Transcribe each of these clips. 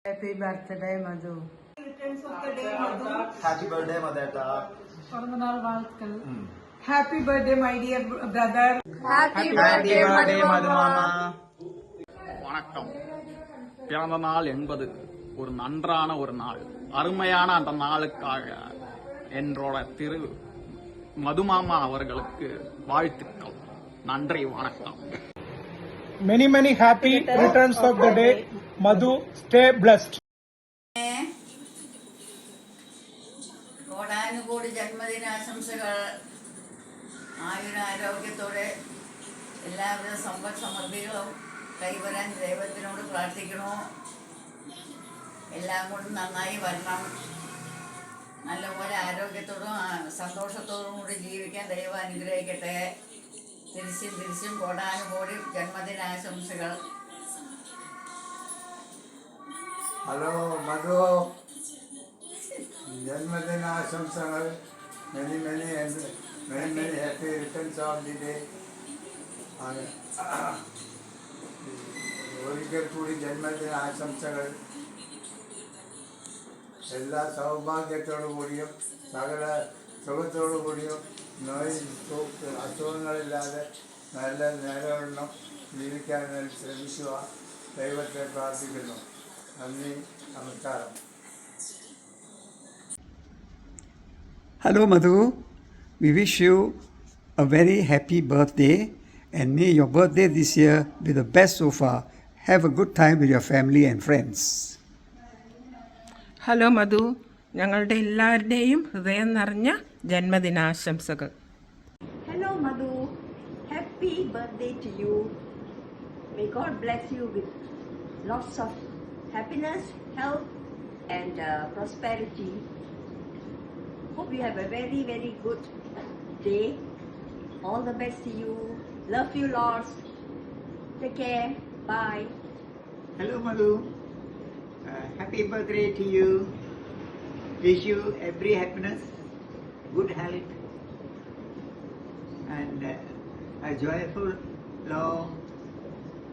Happy birthday, Madhu. Returns of the day, Madhu. Happy birthday, Madheta. பிறந்தநாள் வாழ்த்துக்கள். Happy birthday, my dear brother. Happy birthday, Madhu Mama. வணக்கம். பிறந்த நாள் என்பது ஒரு நன்றான ஒரு நாள். அருமையான அந்த நாளுக்காக என்றோட திரு மதுமாமா அவர்களுக்கு வாழ்த்துக்கள். நன்றி, வணக்கம். Many happy returns of the day. Madhu, stay blessed. കോടാനുകോടി ജന്മദിനാശംസകൾ. ആയുരാരോഗ്യത്തോടെ എല്ലാവിധ സമ്പദ് സമൃദ്ധികളും കൈവരാൻ ദൈവത്തിനോട് പ്രാർത്ഥിക്കണോ. എല്ലാം കൊണ്ടും നന്നായി വരണം. നല്ലപോലെ ആരോഗ്യത്തോടും സന്തോഷത്തോടും കൂടി ജീവിക്കാൻ ദൈവം അനുഗ്രഹിക്കട്ടെ. തിരിച്ചും കോടാനുകോടി ജന്മദിനാശംസകൾ. ഹലോ മധു, ജന്മദിനാശംസകൾ. Many happy returns of the day. ഒരിക്കൽ കൂടി ജന്മദിനാശംസകൾ. എല്ലാ സൗഭാഗ്യത്തോടു കൂടിയും സകല സുഖത്തോടു കൂടിയും അസുഖങ്ങളില്ലാതെ നല്ല നേരവണ്ണം ജീവിക്കാൻ ശ്രമിക്കുക. ദൈവത്തെ പ്രാർത്ഥിക്കുന്നു. നന്ദി, നമസ്കാരം. Hello Madhu, we wish you a very happy birthday and may your birthday this year be the best so far. Have a good time with your family and friends. Hello Madhu, ഞങ്ങളുടെ എല്ലാവരുടെയും ഹൃദയം നിറഞ്ഞ ജന്മദിനാശംസകൾ. Hello, Madhu. Happy birthday to you. May God bless you with lots of happiness, health, and prosperity. Hope you have a very good day. All the best to you. Love you lots. Take care. Bye. Hello Madhu, happy birthday to you. Wish you every happiness, good health, and a joyful, long,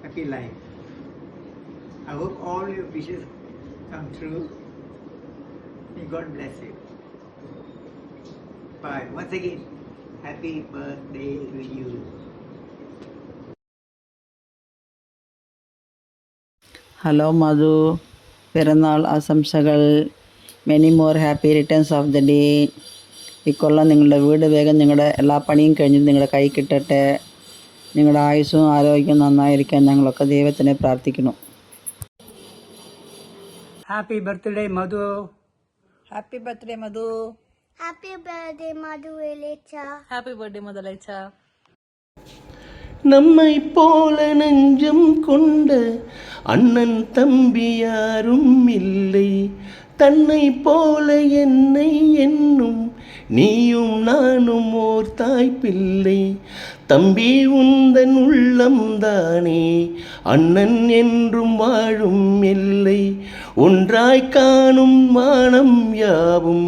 happy life. I hope all your wishes come true. May God bless you. Bye. Once again, happy birthday to you. Hello Madhu, പിറന്നാൾ ആശംസകൾ. Many more happy returns of the day. ഇക്കൊല്ലം നിങ്ങളുടെ വീട് വേഗം നിങ്ങളുടെ എല്ലാ പണിയും കഴിഞ്ഞ് നിങ്ങളുടെ കൈ കിട്ടട്ടെ. നിങ്ങളുടെ ആയുസ്സും ആരോഗ്യവും നന്നായിരിക്കാൻ ഞങ്ങളൊക്കെ ദൈവത്തിനെ പ്രാർത്ഥിക്കുന്നു. Happy birthday, Madhu. Happy birthday Madhu. Happy birthday, Madhuelecha. Happy birthday മധുലേച്ച. நம்மை போல நெஞ்சம் கொண்ட அண்ணன் தம்பி யாரும் இல்லை. தன்னை போல என்னை என்னும் நீயும் நானும் ஓர் தாய் பிள்ளை. தம்பி உந்தன் உள்ளம்தானே அண்ணன் என்றும் வாழும் எல்லை. ஒன்றாய் காணும் வானம் யாவும்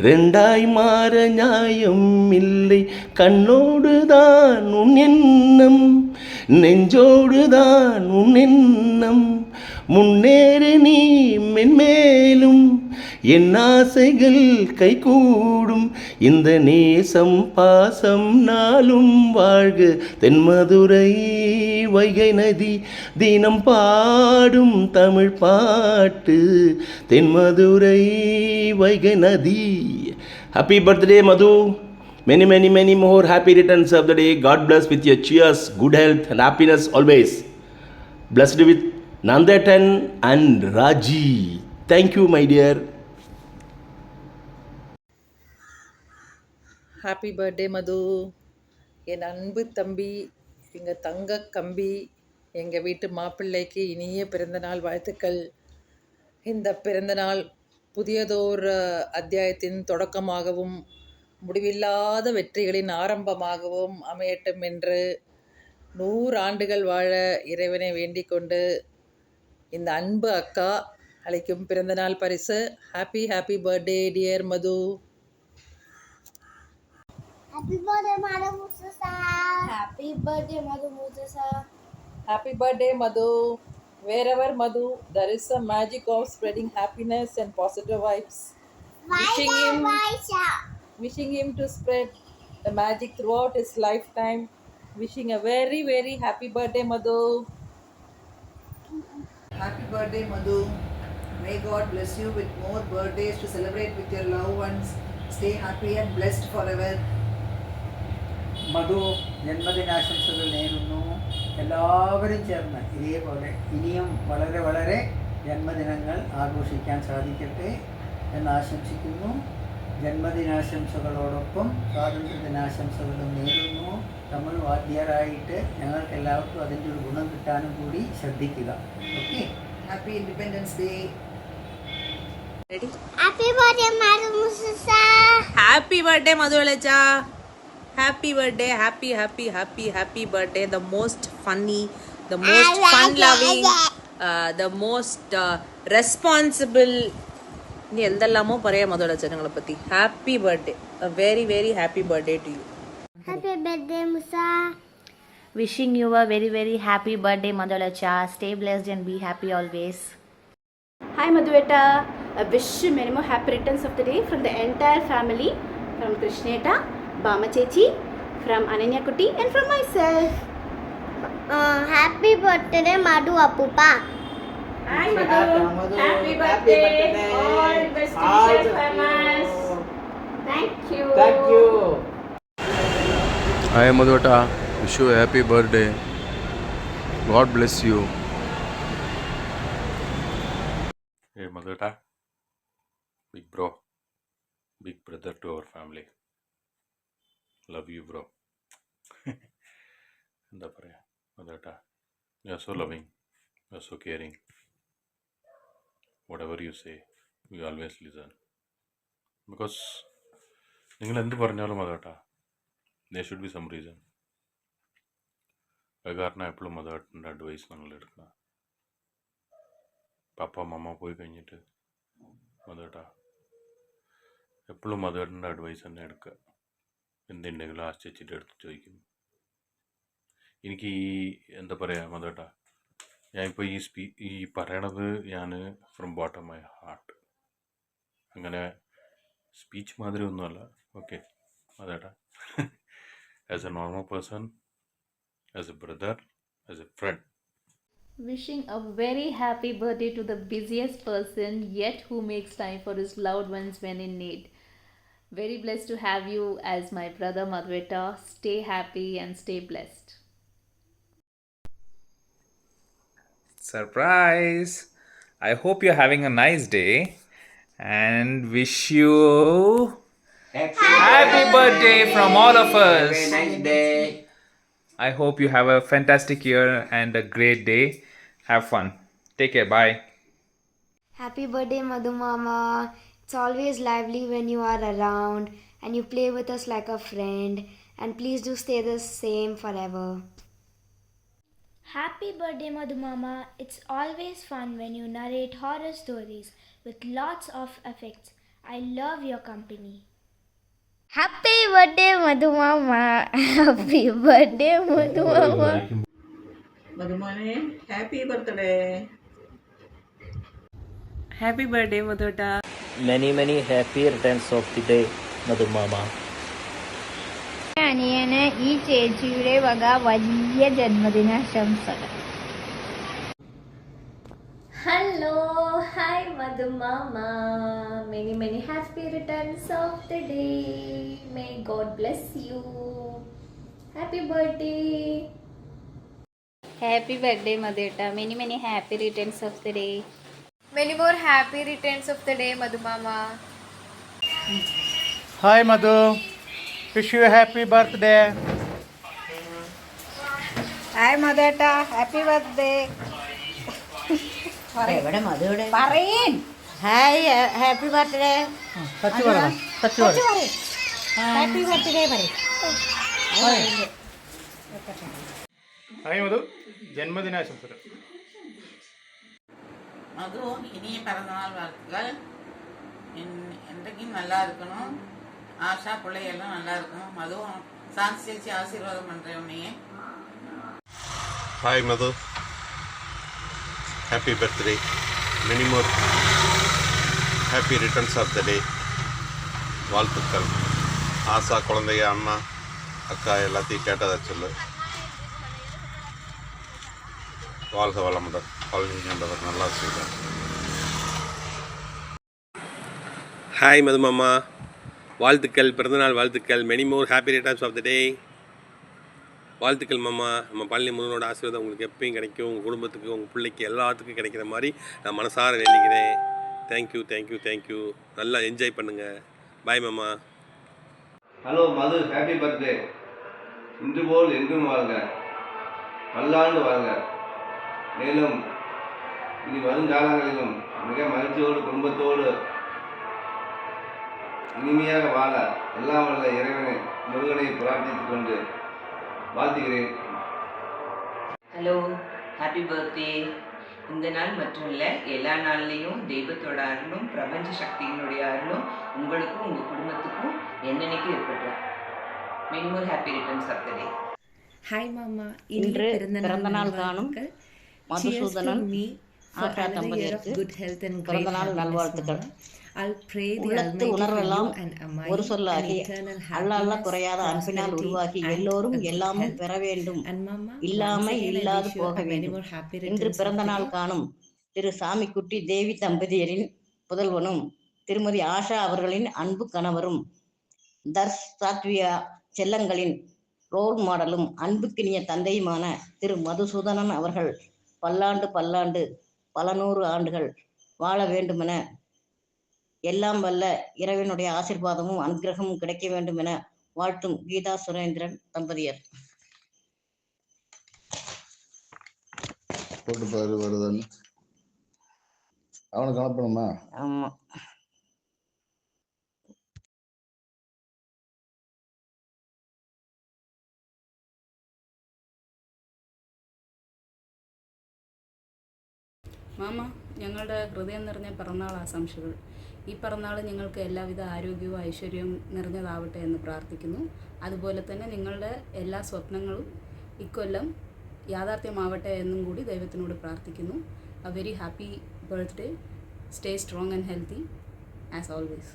ரெண்டாய் மாற நியாயம் இல்லை. கண்ணோடுதான் உன் எண்ணம், நெஞ்சோடுதான் உன் எண்ணம். முன்னேறு நீ மென்மேலும், என் ஆசைகள் கைகூடும். இந்த நேசம் பாசம் நாளும் வாழ்க. தென்மதுரை வைகை நதி தினம் பாடும் தமிழ் பாட்டு. தென்மதுரை வைகை நதி. Happy birthday, Madhu. Many more happy returns of the day. God bless with your cheers, good health and happiness always. Blessed with Nandetan and Raji. Thank you, my dear. Happy birthday Madhu, என் அன்பு தம்பி, எங்கள் தங்க கம்பி, எங்கள் வீட்டு மாப்பிள்ளைக்கு இனிய பிறந்தநாள் வாழ்த்துக்கள். இந்த பிறந்தநாள் புதியதோர் அத்தியாயத்தின் தொடக்கமாகவும் முடிவில்லாத வெற்றிகளின் ஆரம்பமாகவும் அமையட்டும் என்று 100 ஆண்டுகள் வாழ இறைவனை வேண்டிக் கொண்டு இந்த அன்பு அக்கா அளிக்கும் பிறந்தநாள் பரிசு. Happy birthday dear Madhu. Happy birthday, Madhu Musa. Happy birthday, Madhu Musa. Happy birthday, Madhu. Wherever Madhu, there is a magic of spreading happiness and positive vibes. Wishing him to spread the magic throughout his lifetime. Wishing a very, very happy birthday, Madhu. Happy birthday, Madhu. May God bless you with more birthdays to celebrate with your loved ones. Stay happy and blessed forever. മധു ജന്മദിനാശംസകൾ നേരുന്നു. എല്ലാവരും ചേർന്ന് ഇതേപോലെ ഇനിയും വളരെ വളരെ ജന്മദിനങ്ങൾ ആഘോഷിക്കാൻ സാധിക്കട്ടെ എന്ന് ആശംസിക്കുന്നു. ജന്മദിനാശംസകളോടൊപ്പം സ്വാതന്ത്ര്യദിനാശംസകളും നേരുന്നു. തമിഴ് വാദ്യരായിട്ട് ഞങ്ങൾക്ക് എല്ലാവർക്കും അതിൻ്റെ ഒരു ഗുണം കിട്ടാനും കൂടി ശ്രദ്ധിക്കുക. Okay, Happy Independence Day. Ready? Happy birthday, Madhu Musa. Happy birthday, Madhulacha. Happy birthday, happy birthday. The most funny, the most fun-loving, the most responsible. ഇനി എന്തെല്ലാമോ പറയാം മധുളച്ച ഞങ്ങളെ പറ്റി. Happy birthday, a very very happy birthday to you. Happy birthday, Musa. Wishing you a very very happy birthday, Madhulacha. Stay blessed and be happy always. Hi Madhueta, I wish you many more happy returns of the day from the entire family, from Krishneta, Bama Chechi, from Ananya Kutti and from myself. Happy birthday, Madhu Appupa. Hi Madhu, happy birthday. All the best wishes famous. Thank you. Hi Madhueta, wish you a happy birthday. God bless you. Hey Madhueta, big bro, big brother to our family. Love you bro. എന്താ പറയാ Madhueta, you are so loving, you are so caring. Whatever you say, we always listen. Because നിങ്ങൾ എന്ത് പറഞ്ഞാലും Madhueta, there should be some reason. അത് കാരണം എപ്പോഴും Madhuetൻ്റെ advice ഞങ്ങൾ എടുക്കണം. പപ്പ മമ്മ പോയി കഴിഞ്ഞിട്ട് Madhueta എപ്പോഴും Madhuetൻ്റെ അഡ്വൈസ് തന്നെ എടുക്കുക. എന്തുണ്ടെങ്കിലും ആ ചേച്ചിയുടെ അടുത്ത് ചോദിക്കും. എനിക്ക് ഈ എന്താ പറയുക Madhueta, ഞാനിപ്പോൾ ഈ പറയണത് ഞാൻ ഫ്രം ബോട്ടം മൈ ഹാർട്ട്. അങ്ങനെ സ്പീച്ച് മാതിരി ഒന്നുമല്ല. Okay Madhueta, as a normal person, as a brother, as a friend. Wishing a very happy birthday to the busiest person yet who makes time for his loved ones when in need. Very blessed to have you as my brother, Madhueta. Stay happy and stay blessed. Surprise! I hope you're having a nice day and wish you happy birthday from all of us. nice day. I hope you have a fantastic year and a great day. Have fun. Take care. Bye. Happy birthday, Madhu Mama. It's always lively when you are around and you play with us like a friend. And please do stay the same forever. Happy birthday, Madhu Mama. It's always fun when you narrate horror stories with lots of effects. I love your company. Happy birthday, Madhu Mama. Happy birthday, Madhu Mama. Madhumane, happy birthday. Happy birthday മധുട്ട. Many happy returns of the day, Madhu Mama. അനിയന് ഈ ചേച്ചിയുടെ വക വലിയ ജന്മദിനാശംസകൾ. Hello, hi Madhu Mama. Many happy returns of the day. May God bless you. Happy birthday. Happy birthday, Madhueta. Many happy returns of the day. Many more happy returns of the day, Madhu Mama. Hi Madhu, wish you a happy birthday. Hi Madhueta, happy birthday. എവിടെ മധുവിടെ പറയൻ. Hi happy birthday. Sachu പറ. Happy birthday പറയും. Hi Madhu, ജന്മദിനാശംസകൾ. மது இனிய பிறந்தநாள் வாழ்த்துக்கள். என்றைக்கும் நல்லா இருக்கணும். ஆஷா பிள்ளைகள்லாம் நல்லா இருக்கணும். மதுவும் சாந்தி சேச்சி ஆசீர்வாதம் பண்ணுறேன் உன்னையே. Hi Madhu, happy birthday. Many more happy returns of the day. வாழ்த்துக்கள். ஆசா குழந்தைய அம்மா அக்கா எல்லாத்தையும் கேட்டதை சொல்லு. வாழ்க வளமுடன். பழனின்றவர் நல்லா செய்வார். ஹாய் மதுமாமா, வாழ்த்துக்கள், பிறந்தநாள் வாழ்த்துக்கள். Many more happy returns of the day. வாழ்த்துக்கள் மாமா. நம்ம பழனி முருகனோட ஆசீர்வாதம் உங்களுக்கு எப்பயும் கிடைக்கும். உங்கள் குடும்பத்துக்கு, உங்கள் பிள்ளைக்கு, எல்லாத்துக்கும் கிடைக்கிற மாதிரி நான் மனசார வேண்டிக்கிறேன். Thank you thank you thank you. நல்லா என்ஜாய் பண்ணுங்கள். பாய் மாமா. ஹலோ மது, ஹாப்பி பர்த்டே. இன்று போல் என்றும் வாழ்க, பல்லாண்டு வாழ்க. மேலும் இனி வருங்காலங்களிலும் மிக மகிழ்ச்சியோடு குடும்பத்தோடு இனிமையாக வாழ எல்லாம் வல்ல இறைவனை முருகனை பிரார்த்தித்துக் கொண்டு வாழ்த்துகிறேன். Hello, happy birthday. இந்த நாள் மட்டும் இல்லை, எல்லா நாள்லேயும் தெய்வத்தோட அருளும் பிரபஞ்ச சக்தியினுடைய அருளும் உங்களுக்கும் உங்கள் குடும்பத்துக்கும் என்னென்னைக்கும் இருக்கட்டும். Many more happy returns of the day. Hi மாமா, இன்று பிறந்தநாள் காணும் மதுசூதனன் ஆஷா தம்பதியருக்கு பிறந்தநாள் நல்வாழ்த்துக்கள். உள்ளத்து உணர்வெல்லாம் ஒரு சொல்லாகி அல்ல குறையாத அன்பினால் உருவாகி எல்லோரும் எல்லாமும் பெற வேண்டும், இல்லாமை இல்லாது போக வேண்டும். இன்று பிறந்த நாள் காணும் திரு சாமிக்குட்டி தேவி தம்பதியரின் புதல்வனும் திருமதி ஆஷா அவர்களின் அன்பு கணவரும் தர்ஷ் சாத்வியா செல்லங்களின் ரோல் மாடலும் அன்புக்கினிய தந்தையுமான திரு மதுசூதனன் அவர்கள் பல்லாண்டு பல்லாண்டு பல நூறு ஆண்டுகள் வாழ வேண்டுமென, எல்லாம் வல்ல இறைவனுடைய ஆசீர்வாதமும் அனுகிரகமும் கிடைக்க வேண்டும் என வாழ்த்தும் கீதா சுரேந்திரன் தம்பதியர். போட்டு பாரு வருதன். அவனுக்கு அனுப்பணுமா? ஆமா. മാമ, ഞങ്ങളുടെ ഹൃദയം നിറഞ്ഞ പിറന്നാൾ ആശംസകൾ. ഈ പിറന്നാൾ നിങ്ങൾക്ക് എല്ലാവിധ ആരോഗ്യവും ഐശ്വര്യവും നിറഞ്ഞതാവട്ടെ എന്ന് പ്രാർത്ഥിക്കുന്നു. അതുപോലെ തന്നെ നിങ്ങളുടെ എല്ലാ സ്വപ്നങ്ങളും ഇക്കൊല്ലം യാഥാർത്ഥ്യമാവട്ടെ എന്നും കൂടി ദൈവത്തിനോട് പ്രാർത്ഥിക്കുന്നു. A very happy birthday. Stay strong and healthy as always.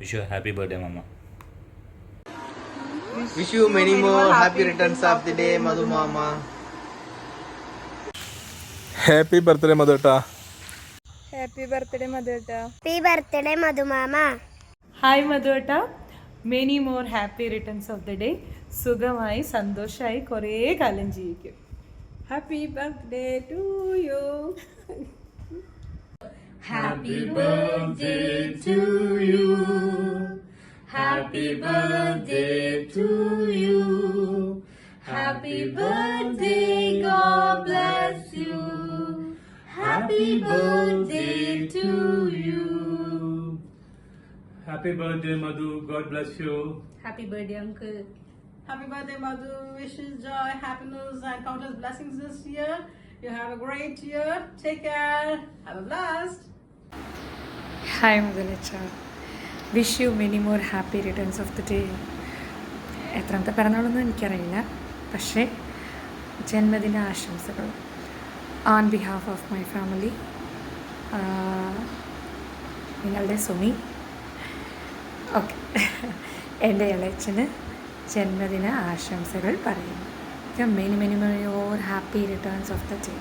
Wish you a happy birthday, Mama. Wish you many more happy returns of the day, Madhu Mama. Happy birthday Madhutta. Happy birthday Madhutta. Happy birthday Madhu Mama. Hi Madhutta. Many more happy returns of the day. സുഖമായി സന്തോഷമായി കുറേ കാലം ജീവിക്കും. Happy birthday to you. Happy birthday to you. Happy birthday to you. Happy birthday, God bless you. Happy birthday to you. Happy birthday Madhu, God bless you. Happy birthday uncle. Happy birthday Madhu. Wishes joy, happiness and countless blessings this year. You have a great year. Take care. Have a blast. Hi Madhulacha. Wish you many more happy returns of the day. എത്രാമത്തെ പിറന്നാളൊന്നും എനിക്കറിയില്ല, പക്ഷേ ജന്മദിന ആശംസകൾ on behalf of my family. നിങ്ങളുടെ Sumi. Okay, എൻ്റെ ഇളയച്ചന് ജന്മദിന ആശംസകൾ പറയുന്നു. Many many many or happy returns of the day.